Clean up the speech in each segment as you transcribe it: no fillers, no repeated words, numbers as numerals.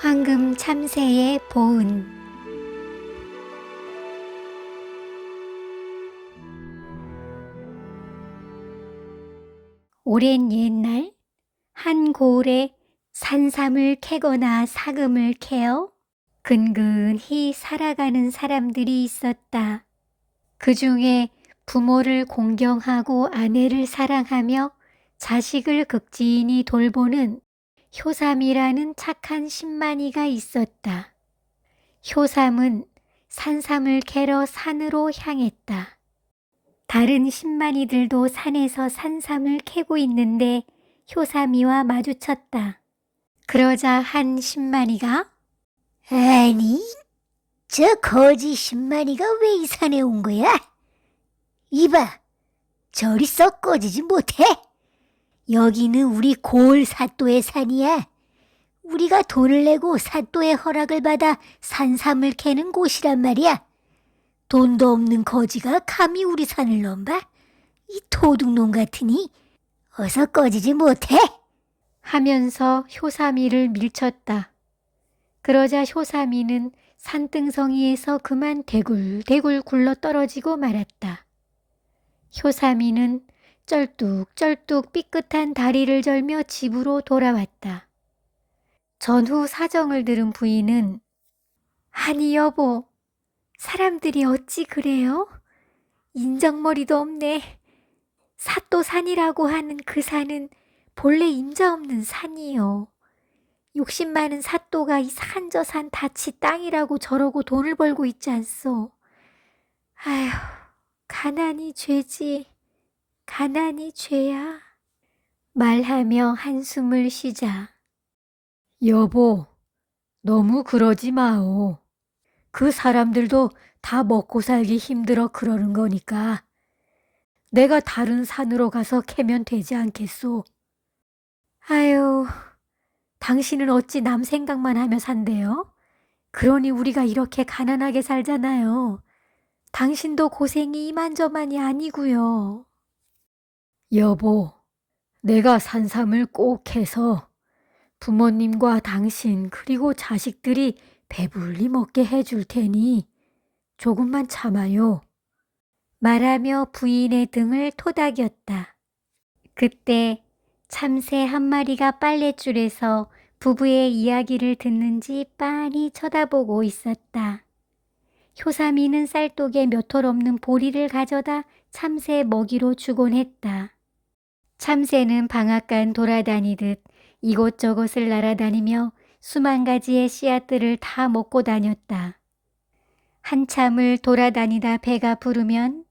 황금 참새의 보은. 오랜 옛날 한 고을에 산삼을 캐거나 사금을 캐어 근근히 살아가는 사람들이 있었다. 그 중에 부모를 공경하고 아내를 사랑하며 자식을 극진히 돌보는 효삼이라는 착한 신만이가 있었다. 효삼은 산삼을 캐러 산으로 향했다. 다른 신만이들도 산에서 산삼을 캐고 있는데 효삼이와 마주쳤다. 그러자 한 신만이가 아니, 저 거지 신만이가 왜 이 산에 온 거야? 이봐, 저리 썩 꺼지지 못해. 여기는 우리 고을 사또의 산이야. 우리가 돈을 내고 사또의 허락을 받아 산삼을 캐는 곳이란 말이야. 돈도 없는 거지가 감히 우리 산을 넘봐? 이 도둑놈 같으니 어서 꺼지지 못해. 하면서 효삼이를 밀쳤다. 그러자 효삼이는 산등성이에서 그만 대굴대굴 굴러 떨어지고 말았다. 효삼이는 쩔뚝쩔뚝 삐끗한 다리를 절며 집으로 돌아왔다. 전후 사정을 들은 부인은 아니 여보, 사람들이 어찌 그래요? 인정머리도 없네. 사또산이라고 하는 그 산은 본래 임자 없는 산이요. 욕심 많은 사또가 이 산 저 산 다치 땅이라고 저러고 돈을 벌고 있지 않소. 아휴, 가난이 죄지. 가난이 죄야. 말하며 한숨을 쉬자. 여보, 너무 그러지 마오. 그 사람들도 다 먹고 살기 힘들어 그러는 거니까 내가 다른 산으로 가서 캐면 되지 않겠소? 아유, 당신은 어찌 남 생각만 하며 산대요? 그러니 우리가 이렇게 가난하게 살잖아요. 당신도 고생이 이만저만이 아니고요. 여보, 내가 산삼을 꼭 해서 부모님과 당신 그리고 자식들이 배불리 먹게 해줄 테니 조금만 참아요. 말하며 부인의 등을 토닥였다. 그때 참새 한 마리가 빨랫줄에서 부부의 이야기를 듣는지 빤히 쳐다보고 있었다. 효삼이는 쌀독에 몇 톨 없는 보리를 가져다 참새 먹이로 주곤 했다. 참새는 방앗간 돌아다니듯 이곳저곳을 날아다니며 수만 가지의 씨앗들을 다 먹고 다녔다. 한참을 돌아다니다 배가 부르면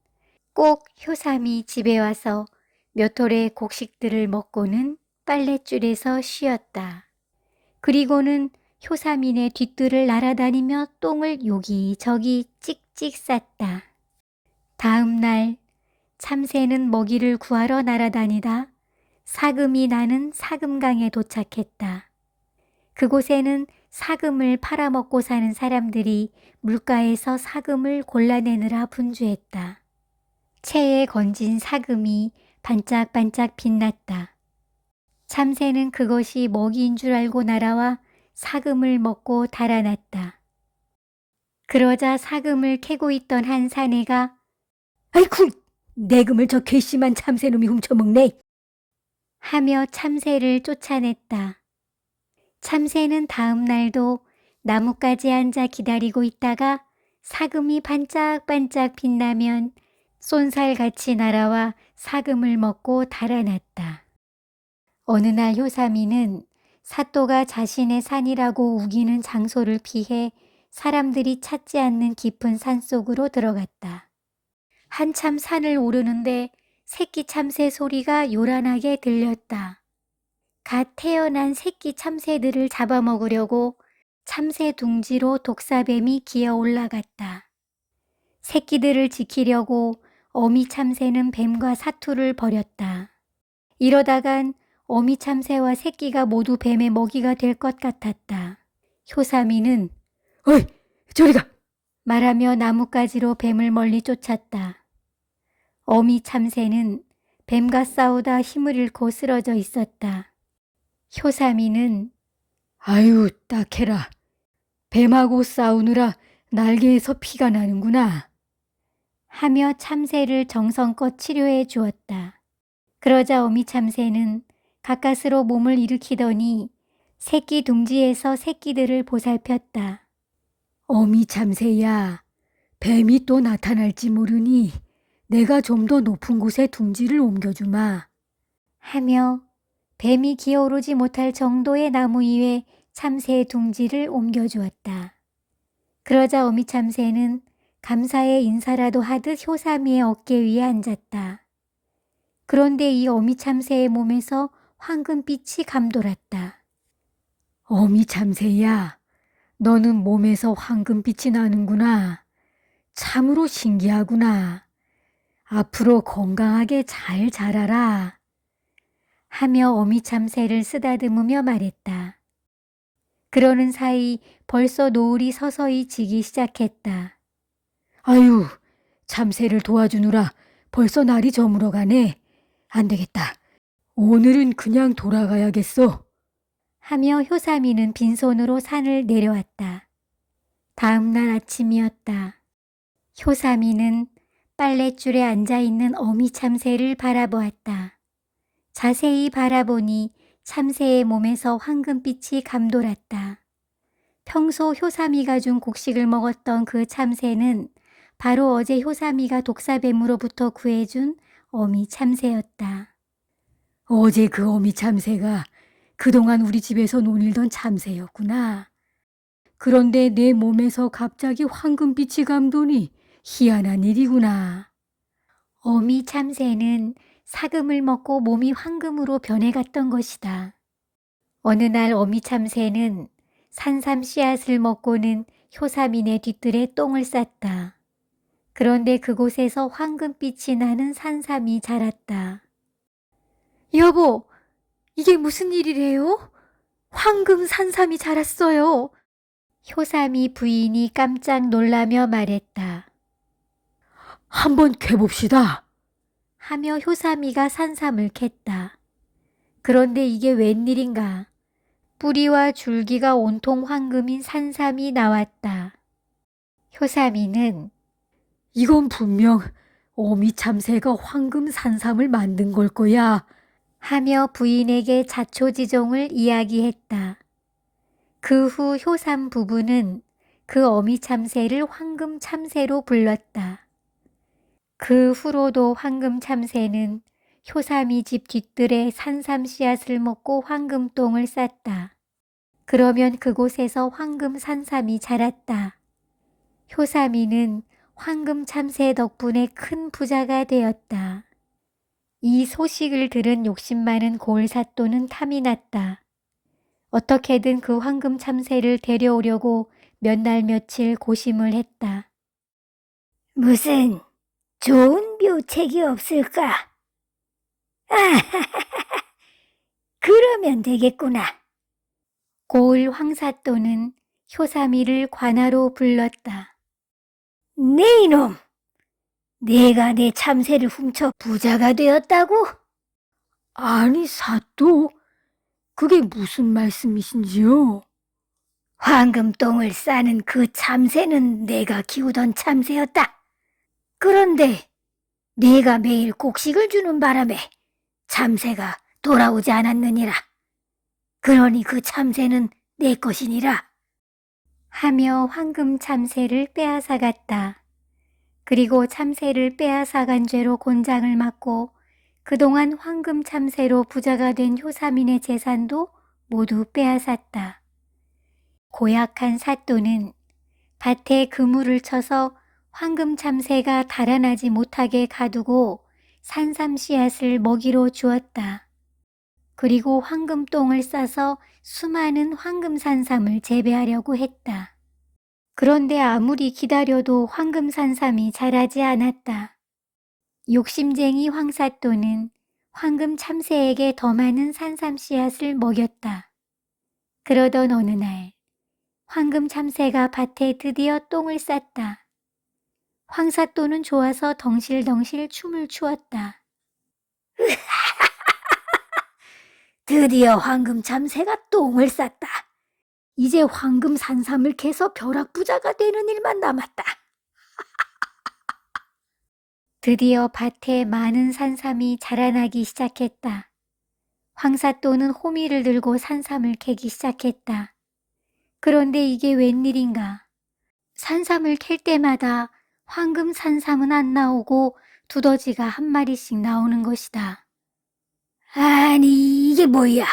꼭 효삼이 집에 와서 몇 톨의 곡식들을 먹고는 빨랫줄에서 쉬었다. 그리고는 효삼이네 뒷뜰을 날아다니며 똥을 여기저기 찍찍 쌌다. 다음 날 참새는 먹이를 구하러 날아다니다 사금이 나는 사금강에 도착했다. 그곳에는 사금을 팔아먹고 사는 사람들이 물가에서 사금을 골라내느라 분주했다. 채에 건진 사금이 반짝반짝 빛났다. 참새는 그것이 먹이인 줄 알고 날아와 사금을 먹고 달아났다. 그러자 사금을 캐고 있던 한 사내가 아이쿠, 내 금을 저 괘씸한 참새놈이 훔쳐먹네. 하며 참새를 쫓아냈다. 참새는 다음 날도 나뭇가지에 앉아 기다리고 있다가 사금이 반짝반짝 빛나면 쏜살같이 날아와 사금을 먹고 달아났다. 어느 날 효삼이는 사또가 자신의 산이라고 우기는 장소를 피해 사람들이 찾지 않는 깊은 산속으로 들어갔다. 한참 산을 오르는데 새끼 참새 소리가 요란하게 들렸다. 갓 태어난 새끼 참새들을 잡아먹으려고 참새 둥지로 독사뱀이 기어 올라갔다. 새끼들을 지키려고 어미 참새는 뱀과 사투를 벌였다. 이러다간 어미 참새와 새끼가 모두 뱀의 먹이가 될 것 같았다. 효삼이는 어이, 저리 가. 말하며 나뭇가지로 뱀을 멀리 쫓았다. 어미 참새는 뱀과 싸우다 힘을 잃고 쓰러져 있었다. 효삼이는 아유, 딱해라. 뱀하고 싸우느라 날개에서 피가 나는구나. 하며 참새를 정성껏 치료해 주었다. 그러자 어미 참새는 가까스로 몸을 일으키더니 새끼 둥지에서 새끼들을 보살폈다. 어미 참새야, 뱀이 또 나타날지 모르니 내가 좀 더 높은 곳에 둥지를 옮겨주마. 하며 뱀이 기어오르지 못할 정도의 나무 위에 참새의 둥지를 옮겨주었다. 그러자 어미 참새는 감사의 인사라도 하듯 효사미의 어깨 위에 앉았다. 그런데 이 어미 참새의 몸에서 황금빛이 감돌았다. 어미 참새야, 너는 몸에서 황금빛이 나는구나. 참으로 신기하구나. 앞으로 건강하게 잘 자라라. 하며 어미 참새를 쓰다듬으며 말했다. 그러는 사이 벌써 노을이 서서히 지기 시작했다. 아유, 참새를 도와주느라 벌써 날이 저물어 가네. 안 되겠다. 오늘은 그냥 돌아가야겠어. 하며 효사미는 빈손으로 산을 내려왔다. 다음 날 아침이었다. 효사미는 빨랫줄에 앉아있는 어미 참새를 바라보았다. 자세히 바라보니 참새의 몸에서 황금빛이 감돌았다. 평소 효사미가 준 곡식을 먹었던 그 참새는 바로 어제 효사미가 독사뱀으로부터 구해준 어미 참새였다. 어제 그 어미 참새가 그동안 우리 집에서 논일던 참새였구나. 그런데 내 몸에서 갑자기 황금빛이 감도니 희한한 일이구나. 어미 참새는 사금을 먹고 몸이 황금으로 변해갔던 것이다. 어느 날 어미 참새는 산삼 씨앗을 먹고는 효사민의 뒤뜰에 똥을 쌌다. 그런데 그곳에서 황금빛이 나는 산삼이 자랐다. 여보, 이게 무슨 일이래요? 황금 산삼이 자랐어요. 효사미 부인이 깜짝 놀라며 말했다. 한번 캐봅시다. 하며 효사미가 산삼을 캤다. 그런데 이게 웬일인가? 뿌리와 줄기가 온통 황금인 산삼이 나왔다. 효사미는 이건 분명 어미 참새가 황금 산삼을 만든 걸 거야. 하며 부인에게 자초지종을 이야기했다. 그 후 효삼 부부는 그 어미 참새를 황금 참새로 불렀다. 그 후로도 황금 참새는 효삼이 집 뒤뜰에 산삼 씨앗을 먹고 황금똥을 쌌다. 그러면 그곳에서 황금 산삼이 자랐다. 효삼이는 황금 참새 덕분에 큰 부자가 되었다. 이 소식을 들은 욕심 많은 고을사또는 탐이 났다. 어떻게든 그 황금 참새를 데려오려고 몇 날 며칠 고심을 했다. 무슨 좋은 묘책이 없을까? 그러면 되겠구나. 고을 황사또는 효사미를 관하로 불렀다. 네 이놈, 내가 내 참새를 훔쳐 부자가 되었다고? 아니 사또, 그게 무슨 말씀이신지요? 황금똥을 싸는 그 참새는 내가 키우던 참새였다. 그런데 내가 매일 곡식을 주는 바람에 참새가 돌아오지 않았느니라. 그러니 그 참새는 내 것이니라. 하며 황금 참새를 빼앗아갔다. 그리고 참새를 빼앗아간 죄로 곤장을 맞고 그동안 황금 참새로 부자가 된 효사민의 재산도 모두 빼앗았다. 고약한 사또는 밭에 그물을 쳐서 황금 참새가 달아나지 못하게 가두고 산삼 씨앗을 먹이로 주었다. 그리고 황금똥을 싸서 수많은 황금 산삼을 재배하려고 했다. 그런데 아무리 기다려도 황금 산삼이 자라지 않았다. 욕심쟁이 황사또는 황금 참새에게 더 많은 산삼 씨앗을 먹였다. 그러던 어느 날 황금 참새가 밭에 드디어 똥을 쌌다. 황사또는 좋아서 덩실덩실 춤을 추었다. 드디어 황금 참새가 똥을 쌌다. 이제 황금 산삼을 캐서 벼락부자가 되는 일만 남았다. 드디어 밭에 많은 산삼이 자라나기 시작했다. 황사또는 호미를 들고 산삼을 캐기 시작했다. 그런데 이게 웬일인가? 산삼을 캘 때마다 황금 산삼은 안 나오고 두더지가 한 마리씩 나오는 것이다. 아니, 이게 뭐야?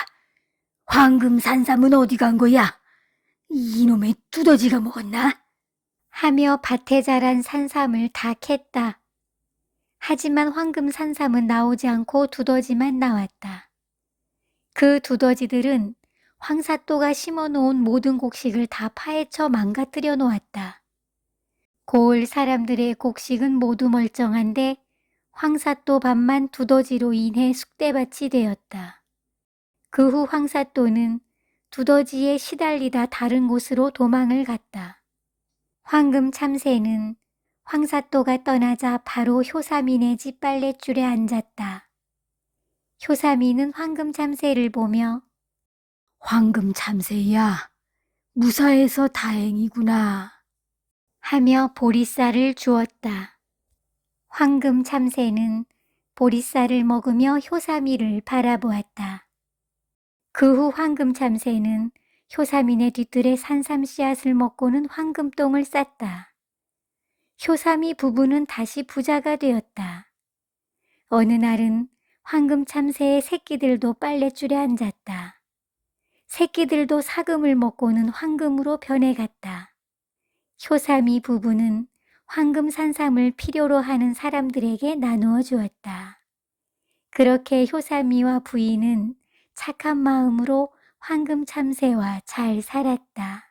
황금 산삼은 어디 간 거야? 이놈의 두더지가 먹었나? 하며 밭에 자란 산삼을 다 캤다. 하지만 황금 산삼은 나오지 않고 두더지만 나왔다. 그 두더지들은 황사또가 심어놓은 모든 곡식을 다 파헤쳐 망가뜨려 놓았다. 고을 사람들의 곡식은 모두 멀쩡한데 황사또 밭만 두더지로 인해 쑥대밭이 되었다. 그 후 황사또는 두더지에 시달리다 다른 곳으로 도망을 갔다. 황금 참새는 황사또가 떠나자 바로 효사민의 집 빨랫줄에 앉았다. 효사민은 황금 참새를 보며 황금 참새야, 무사해서 다행이구나. 하며 보리쌀을 주었다. 황금 참새는 보리쌀을 먹으며 효사미를 바라보았다. 그 후 황금 참새는 효사민의 뒤뜰에 산삼 씨앗을 먹고는 황금똥을 쌌다. 효사미 부부는 다시 부자가 되었다. 어느 날은 황금 참새의 새끼들도 빨랫줄에 앉았다. 새끼들도 사금을 먹고는 황금으로 변해갔다. 효사미 부부는 황금 산삼을 필요로 하는 사람들에게 나누어 주었다. 그렇게 효사미와 부인은 착한 마음으로 황금 참새와 잘 살았다.